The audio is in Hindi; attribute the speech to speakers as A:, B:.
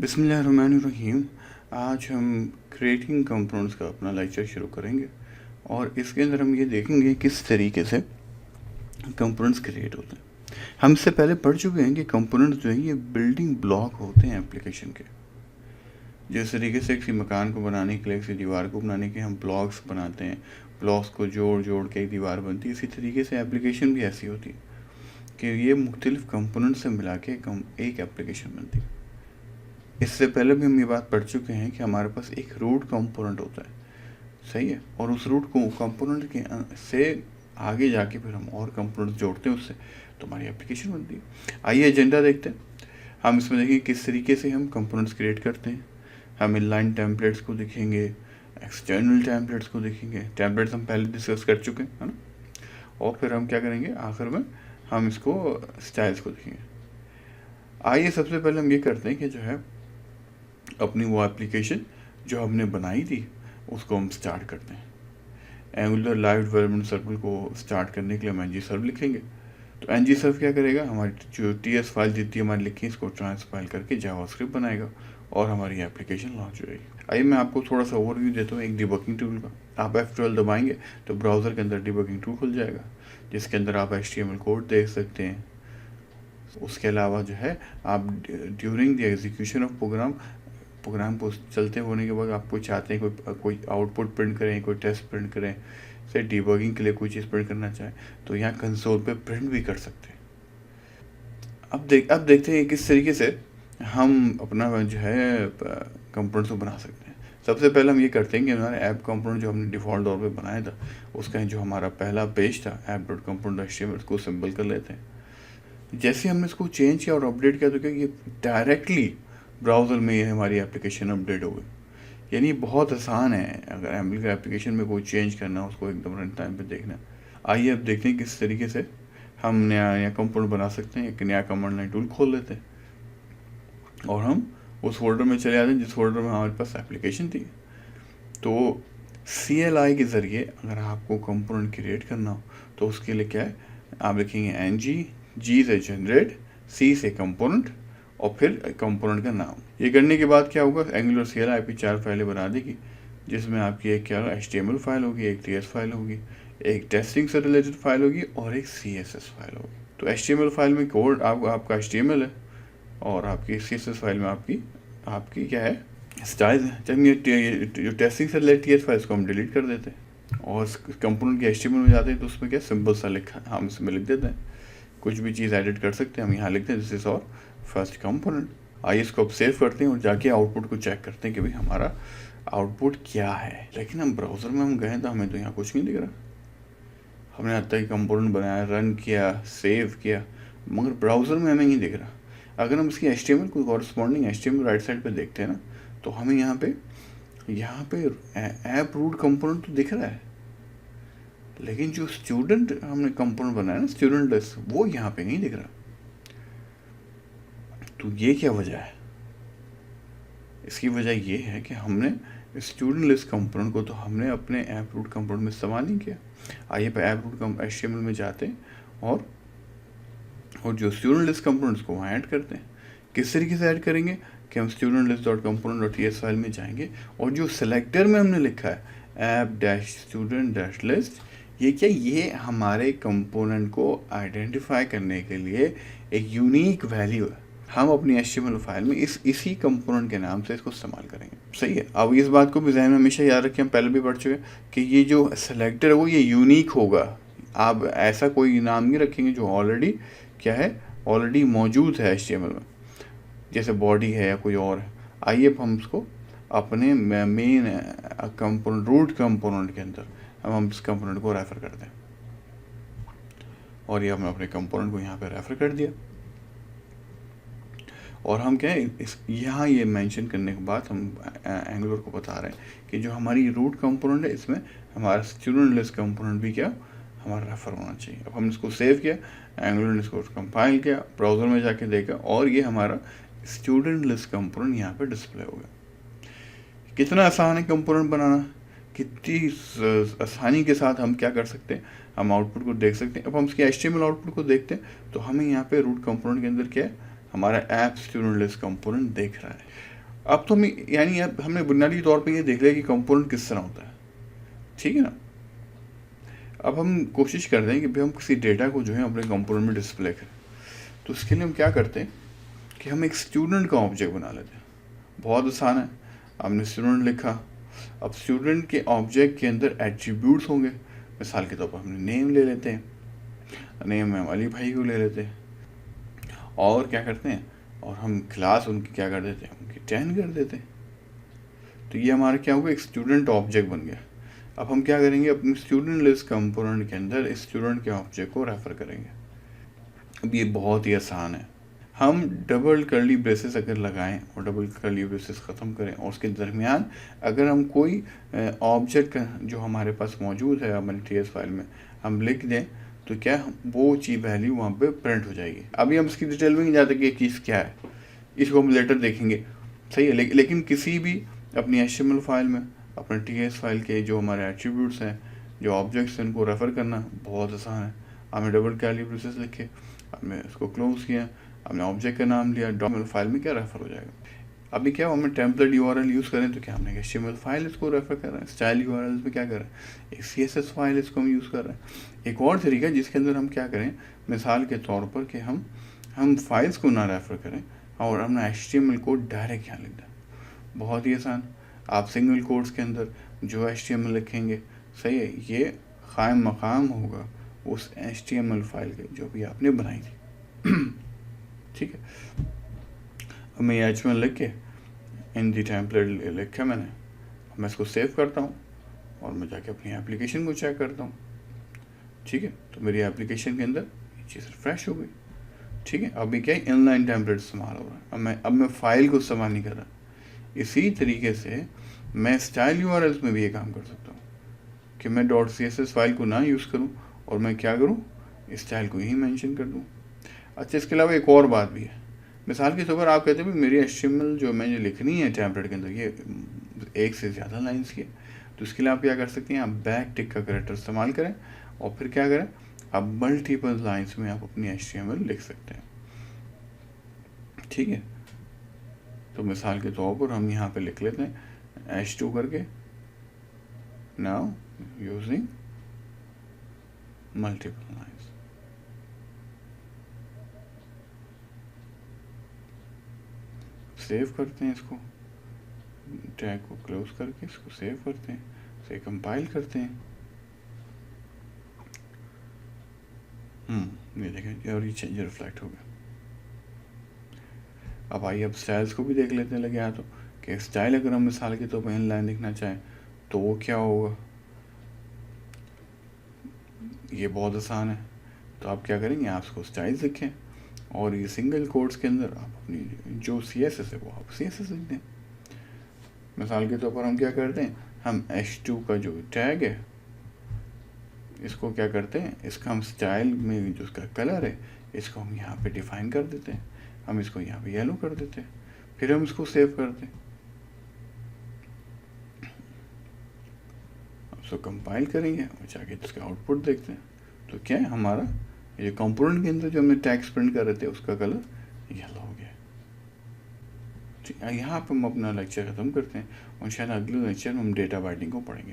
A: बिस्मिल्लाहिर्रहमानिर्रहीम। आज हम क्रिएटिंग कंपोनेंट्स का अपना लेक्चर शुरू करेंगे और इसके अंदर हम ये देखेंगे किस तरीके से कंपोनेंट्स क्रिएट होते हैं। हम इससे पहले पढ़ चुके हैं कि कंपोनेंट्स जो है ये बिल्डिंग ब्लॉक होते हैं एप्लीकेशन के। जिस तरीके से किसी मकान को बनाने के लिए, किसी दीवार को बनाने के हम ब्लॉक्स बनाते हैं, ब्लॉक्स को जोड़ जोड़ के एक दीवार बनती है, इसी तरीके से एप्लीकेशन भी ऐसी होती है कि ये मुख्तलिफ कंपोनेंट से मिला के एक एप्लीकेशन बनती है। इससे पहले भी हम ये बात पढ़ चुके हैं कि हमारे पास एक रूट कंपोनेंट होता है, सही है, और उस रूट को कंपोनेंट के से आगे जाके फिर हम और कंपोनेंट जोड़ते हैं उससे, तो हमारी एप्लीकेशन बनती है। आइए एजेंडा देखते हैं। हम इसमें देखेंगे किस तरीके से हम कंपोनेंट्स क्रिएट करते हैं। हम इनलाइन टेम्पलेट्स को देखेंगे, एक्सटर्नल टेम्पलेट्स को देखेंगे। टेम्पलेट्स हम पहले डिस्कस कर चुके हैं, है ना। और फिर हम क्या करेंगे, आखिर में हम इसको स्टाइल्स को देखेंगे। आइए सबसे पहले हम ये करते हैं कि जो है अपनी वो एप्लीकेशन जो हमने बनाई थी उसको हम स्टार्ट करते हैं। एंगुलर लाइव डेवलपमेंट सर्वर को स्टार्ट करने के लिए हम ngserve लिखेंगे। तो ngserve क्या करेगा, हमारी जो ts फाइल जितनी हमारी लिखी है इसको ट्रांसफाइल करके जावास्क्रिप्ट बनाएगा और हमारी एप्लीकेशन लॉन्च हो जाएगी। आइए मैं आपको थोड़ा सा ओवरव्यू देता हूँ एक डिबगिंग टूल का। आप F12 दबाएंगे तो ब्राउज़र के अंदर डिबगिंग टूल खुल जाएगा, जिसके अंदर आप HTML कोड देख सकते हैं। उसके अलावा जो है आप during the execution of program को चलते होने के बाद आप कोई चाहते हैं कोई आउटपुट प्रिंट करें, कोई टेस्ट प्रिंट करें, से डिबगिंग के लिए कोई चीज़ प्रिंट करना चाहें तो यहाँ कंसोल पे प्रिंट भी कर सकते हैं। अब देखते हैं किस तरीके से हम अपना जो है कंपोनेंट्स को बना सकते हैं। सबसे पहले हम ये करते हैं कि हमारे ऐप कंपोनेंट जो हमने डिफ़ॉल्ट तौर पे बनाया था उसका जो हमारा पहला पेज था app.component.html उसको सिंपल कर लेते हैं। जैसे हमने इसको चेंज किया और अपडेट किया तो क्या ये डायरेक्टली ब्राउज़र में ये हमारी एप्लीकेशन अपडेट हो गई। यानी बहुत आसान है अगर एम्बल एप्लीकेशन में कोई चेंज करना है उसको एकदम रन टाइम पे देखना। आइए अब देखते हैं किस तरीके से हम नया कंपोनेंट बना सकते हैं। एक नया कमांड लाइन टूल खोल लेते हैं और हम उस फोल्डर में चले जाते हैं जिस फोल्डर में हमारे पास एप्लीकेशन थी। तो CLI के ज़रिए अगर आपको कंपोनेंट क्रिएट करना हो तो उसके लिए क्या है, आप लिखेंगे G से जनरेट, C से कंपोनेंट और फिर कंपोनेंट का नाम। ये करने के बाद क्या होगा, एंगुलर CLI आपकी 4 फाइलें बना देगी, जिसमें आपकी एक क्या HTML फाइल होगी, एक TS फाइल होगी, एक टेस्टिंग से रिलेटेड फाइल होगी और एक CSS फाइल होगी। तो HTML फाइल में कोड आपका HTML है और आपकी CSS फाइल में आपकी क्या है, स्टाइल है। जब ये जो टेस्टिंग से रिलेटेड TS फाइल इसको हम डिलीट कर देते हैं और कंपोनेंट के HTML में जाते हैं तो उसमें क्या सिंपल सा लिखा हम इसमें लिख देते हैं। कुछ भी चीज़ एडिट कर सकते हैं हम, यहाँ लिखते हैं दिस इज और फर्स्ट कंपोनेंट। आइए इसको अब सेव करते हैं और जाके आउटपुट को चेक करते हैं कि भाई हमारा आउटपुट क्या है। लेकिन हम ब्राउज़र में हम गए तो हमें तो यहाँ कुछ नहीं दिख रहा। हमने अब तक कंपोनेंट बनाया, रन किया, सेव किया, मगर ब्राउज़र में हमें नहीं दिख रहा। अगर हम इसकी HTML को कॉरस्पॉन्डिंग HTML राइट साइड पे देखते हैं ना तो हमें यहाँ पे ऐप रूट कंपोनेंट तो दिख रहा है, लेकिन जो स्टूडेंट हमने कंपोनेंट बनाया ना, स्टूडेंट लिस्ट, वो यहाँ पे नहीं दिख रहा। तो ये क्या वजह है? इसकी वजह ये है कि हमने स्टूडेंट लिस्ट कंपोनेंट को तो हमने अपने ऐप रूट कंपोनेंट में इस्तेमाल नहीं किया। आइए पे ऐप रूट HTML में जाते हैं और जो स्टूडेंट लिस्ट कंपोनेंट्स को वहाँ ऐड करते हैं। किस तरीके से ऐड करेंगे कि हम student list dot component dot TS file में जाएंगे और जो सिलेक्टर में हमने लिखा है app dash student dash list, ये क्या, ये हमारे कंपोनेंट को आइडेंटिफाई करने के लिए एक यूनिक वैल्यू है। हम अपनी HTML फाइल में इसी कंपोनेंट के नाम से इसको इस्तेमाल करेंगे, सही है। अब इस बात को भी ध्यान में हमेशा याद रखें, हम पहले भी पढ़ चुके कि ये जो सेलेक्टर है वो ये यूनिक होगा। आप ऐसा कोई नाम नहीं रखेंगे जो ऑलरेडी क्या है, ऑलरेडी मौजूद है HTML में, जैसे बॉडी है या कोई और है। आइए हम इसको अपने मेन कंपोनेंट रूट कंपोनेंट के अंदर हम इस कंपोनेंट को रेफ़र करते हैं और ये हमने अपने कंपोनेंट को यहाँ पे रेफ़र कर दिया। और हम क्या है यहाँ ये मेंशन करने के बाद हम एंगुलर को बता रहे हैं कि जो हमारी रूट कंपोनेंट है इसमें हमारा स्टूडेंट लिस्ट कंपोनेंट भी क्या हमारा रेफ़र होना चाहिए। अब हमने इसको सेव किया, एंगुलर ने इसको कंपाइल किया, ब्राउज़र में जाके देखा और ये हमारा स्टूडेंट लिस्ट कंपोनेंट यहाँ पे डिस्प्ले हो गया। कितना आसान है कंपोनेंट बनाना, कितनी आसानी के साथ हम क्या कर सकते हैं, हम आउटपुट को देख सकते हैं। अब हम इसके HTML आउटपुट को देखते हैं तो हमें यहाँ पे रूट कंपोनेंट के अंदर क्या है, हमारा ऐप स्टूडेंट लिस्ट कंपोनेंट देख रहा है। अब तो हमें यानी अब हमने बुनियादी तौर पे ये देख लिया कि कंपोनेंट किस तरह होता है, ठीक है ना। अब हम कोशिश करते हैं कि भाई हम किसी डेटा को जो है अपने कंपोनेंट में डिस्प्ले करें। तो उसके लिए हम क्या करते हैं कि हम एक स्टूडेंट का ऑब्जेक्ट बना लेते हैं। बहुत आसान है, हमने स्टूडेंट लिखा। अब स्टूडेंट के ऑब्जेक्ट के अंदर एट्रीब्यूट्स होंगे। मिसाल के तौर पर हमने नेम ले लेते हैं, नेम में अली भाई को ले लेते हैं, और क्या करते हैं, और हम क्लास उनकी क्या कर देते हैं, उनकी 10 कर देते हैं। तो ये हमारा क्या होगा, एक स्टूडेंट ऑब्जेक्ट बन गया। अब हम क्या करेंगे, अपनी स्टूडेंट लिस्ट कंपोनेंट के अंदर इस स्टूडेंट के ऑब्जेक्ट को रेफर करेंगे। अब ये बहुत ही आसान है। हम डबल कर्ली ब्रेसेस अगर लगाएं और डबल कर्ली ब्रेसेस ख़त्म करें और उसके दरमियान अगर हम कोई ऑब्जेक्ट जो हमारे पास मौजूद है हमारी टीएस फाइल में हम लिख दें, तो क्या वो चीज़ वैल्यू वहाँ पे प्रिंट हो जाएगी। अभी हम इसकी डिटेल में नहीं जाते कि ये चीज़ क्या है, इसको हम लेटर देखेंगे, सही है। लेकिन किसी भी अपनी HTML फाइल में अपने TS फाइल के जो हमारे एट्रीब्यूट्स हैं, जो ऑब्जेक्ट्स हैं, उनको रेफ़र करना बहुत आसान है। हमने डबल कर्ली ब्रेसेस लिखे, हमने इसको क्लोज किया, हमने ऑब्जेक्ट का नाम लिया, डॉक्यूमेंट फाइल में क्या रेफर हो जाएगा। अभी क्या हमने टेम्पलेट URL यूज़ करें तो क्या हमने HTML फाइल इसको रेफर कर रहे हैं, स्टाइल URL में क्या कर रहे हैं, एक CSS फाइल इसको हम यूज़ कर रहे हैं। एक और तरीका जिसके अंदर हम क्या करें, मिसाल के तौर पर कि हम फाइल्स को ना रेफ़र करें और हमने HTML कोड डायरेक्ट यहाँ लिख दें। बहुत ही आसान, आप सिंगल कोट्स के अंदर जो HTML लिखेंगे, सही है, ये क़ायम मकाम होगा उस HTML फाइल के जो भी आपने बनाई थी। ठीक है। अब मैं ये HTML लिख के इन दी टेम्पलेट लिखा मैंने, मैं इसको सेव करता हूँ और मैं जाके अपनी एप्लीकेशन को चेक करता हूँ। ठीक है, तो मेरी एप्लीकेशन के अंदर ये चीज़ रिफ्रेश हो गई। ठीक है, अभी क्या इनलाइन टेम्पलेट इस्तेमाल हो रहा है, अब मैं फाइल को इस्तेमाल नहीं कर रहा। इसी तरीके से मैं स्टाइल URLs में भी ये काम कर सकता हूँ कि मैं .css फाइल को ना यूज़ करूँ और मैं क्या करूँ, स्टाइल को ही मेंशन कर दूँ। अच्छा, इसके अलावा एक और बात भी है। मिसाल के तौर पर आप कहते हैं मेरी HTML जो मैंने लिखनी है टेम्पलेट के अंदर ये एक से ज़्यादा लाइंस की है, तो इसके लिए आप क्या कर सकते हैं, आप बैक टिक का कैरेक्टर इस्तेमाल करें और फिर क्या करें, आप मल्टीपल लाइंस में आप अपनी HTML लिख सकते हैं। ठीक है, तो मिसाल के तौर पर हम यहाँ पे लिख लेते हैं H2 करके, now using multiple lines. Save करते हैं इसको, टैग को क्लोज करके इसको सेव करते हैं, इसे कंपाइल करते हैं। ये देखें और ये चेंज रिफ्लेक्ट हो गया। अब आइए अब स्टाइल्स को भी देख लेते हैं लगे हाथों कि स्टाइल अगर हम मिसाल के तौर पर इनलाइन लिखना चाहें तो वो क्या होगा। ये बहुत आसान है, तो आप क्या करेंगे, आप इसको स्टाइल्स लिखें और ये सिंगल कोट्स के अंदर आप अपनी जो CSS है वो आप CSS लिख दें। मिसाल के तौर पर हम क्या करते हैं, हम H2 का जो टैग है इसको क्या करते हैं, इसका हम स्टाइल में जो उसका कलर है इसको हम यहाँ पे डिफाइन कर देते हैं, हम इसको यहाँ पे येलो कर देते हैं, फिर हम इसको सेव करते हैं। इसको कंपाइल करेंगे और जाके इसका आउटपुट देखते हैं, तो क्या है हमारा ये कंपोनेंट के अंदर जो हमने टैग्स प्रिंट कर रहे थे उसका कलर येलो हो गया। ठीक है, यहाँ पर हम अपना लेक्चर ख़त्म करते हैं और शायद अगले लेक्चर में हम डेटा बाइंडिंग को पढ़ेंगे।